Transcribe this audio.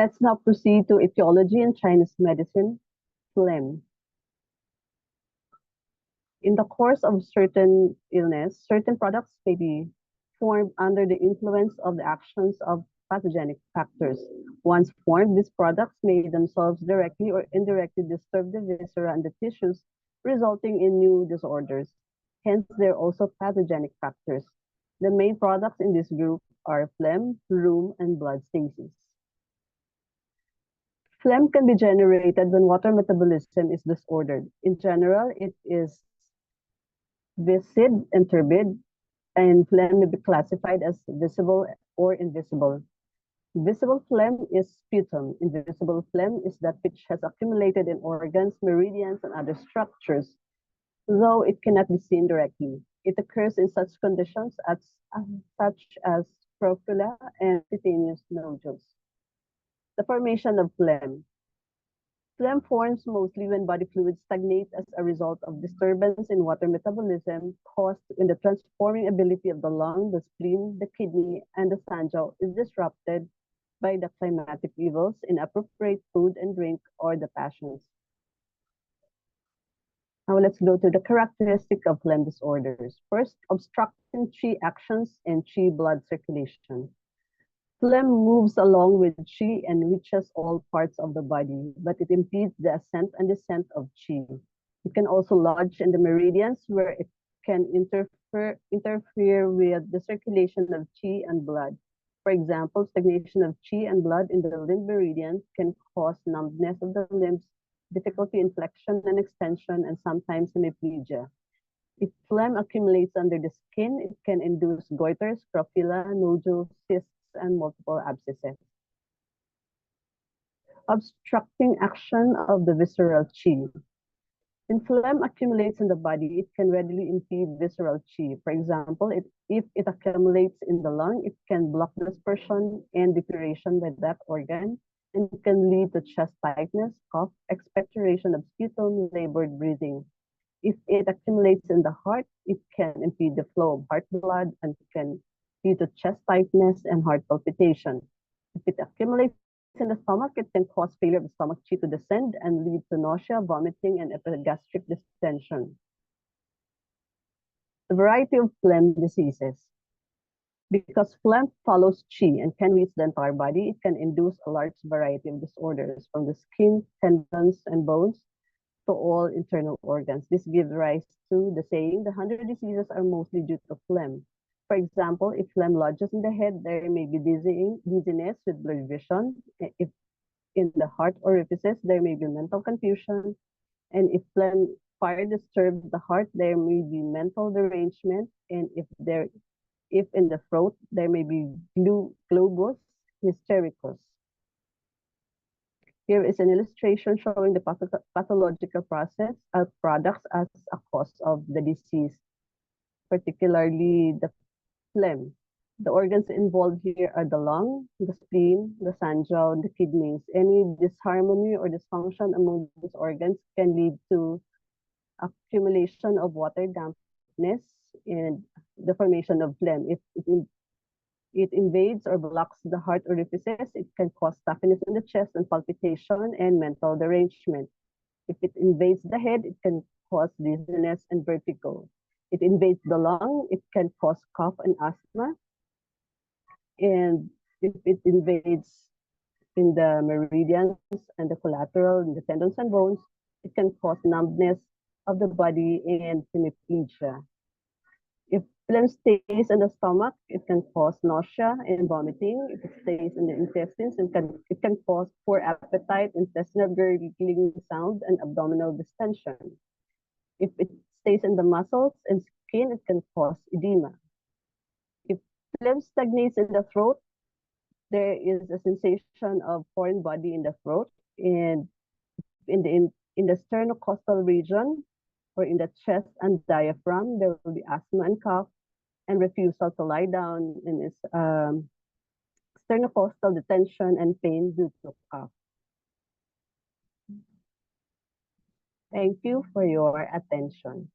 Let's now proceed to etiology in Chinese medicine, phlegm. In the course of certain illness, certain products may be formed under the influence of the actions of pathogenic factors. Once formed, these products may themselves directly or indirectly disturb the viscera and the tissues, resulting in new disorders. Hence, they're also pathogenic factors. The main products in this group are phlegm, rheum, and blood stasis. Phlegm can be generated when water metabolism is disordered. In general, it is viscid and turbid, and phlegm may be classified as visible or invisible. Visible phlegm is sputum. Invisible phlegm is that which has accumulated in organs, meridians, and other structures, though it cannot be seen directly. It occurs in such conditions such as scrofula and cutaneous nodules. The formation of phlegm. Phlegm forms mostly when body fluids stagnate as a result of disturbance in water metabolism caused when the transforming ability of the lung, the spleen, the kidney, and the sanjiao is disrupted by the climatic evils, inappropriate food and drink, or the passions. Now let's go to the characteristic of phlegm disorders. First, obstructing qi actions and qi blood circulation. Phlegm moves along with qi and reaches all parts of the body, but it impedes the ascent and descent of qi. It can also lodge in the meridians where it can interfere with the circulation of qi and blood. For example, stagnation of qi and blood in the limb meridians can cause numbness of the limbs, difficulty in flexion and extension, and sometimes hemiplegia. If phlegm accumulates under the skin, it can induce goiters, scrofula, nodules, cysts, and multiple abscesses. Obstructing action of the visceral qi. When phlegm accumulates in the body, it can readily impede visceral qi. For example, if it accumulates in the lung, it can block dispersion and depuration by that organ, and it can lead to chest tightness, cough, expectoration of sputum, labored breathing. If it accumulates in the heart, it can impede the flow of heart blood and can lead to chest tightness and heart palpitation. If it accumulates in the stomach, it can cause failure of the stomach qi to descend and lead to nausea, vomiting, and epigastric distension. The variety of phlegm diseases. Because phlegm follows qi and can reach the entire body, it can induce a large variety of disorders from the skin, tendons, and bones to all internal organs. This gives rise to the saying, the 100 diseases are mostly due to phlegm. For example, if phlegm lodges in the head, there may be dizziness with blurred vision. If in the heart orifices, there may be mental confusion. And if phlegm fire disturbs the heart, there may be mental derangement. And if in the throat, there may be globus hystericus. Here is an illustration showing the pathological process of products as a cause of the disease, particularly the phlegm. The organs involved here are the lung, the spleen, the sanjiao, the kidneys. Any disharmony or dysfunction among these organs can lead to accumulation of water, dampness, and the formation of phlegm. If it invades or blocks the heart orifices, it can cause stuffiness in the chest and palpitation and mental derangement. If it invades the head, it can cause dizziness and vertigo. It invades the lung, it can cause cough and asthma. And if it invades in the meridians and the collateral, in the tendons and bones, it can cause numbness of the body and hemiplegia. If phlegm stays in the stomach, it can cause nausea and vomiting. If it stays in the intestines, it can cause poor appetite, intestinal gurgling sound, and abdominal distension. If it stays in the muscles and skin, it can cause edema. If phlegm stagnates in the throat, there is a sensation of foreign body in the throat, and in the sternocostal region or in the chest and diaphragm, there will be asthma and cough and refusal to lie down, and is sternocostal detention and pain due to cough. Thank you for your attention.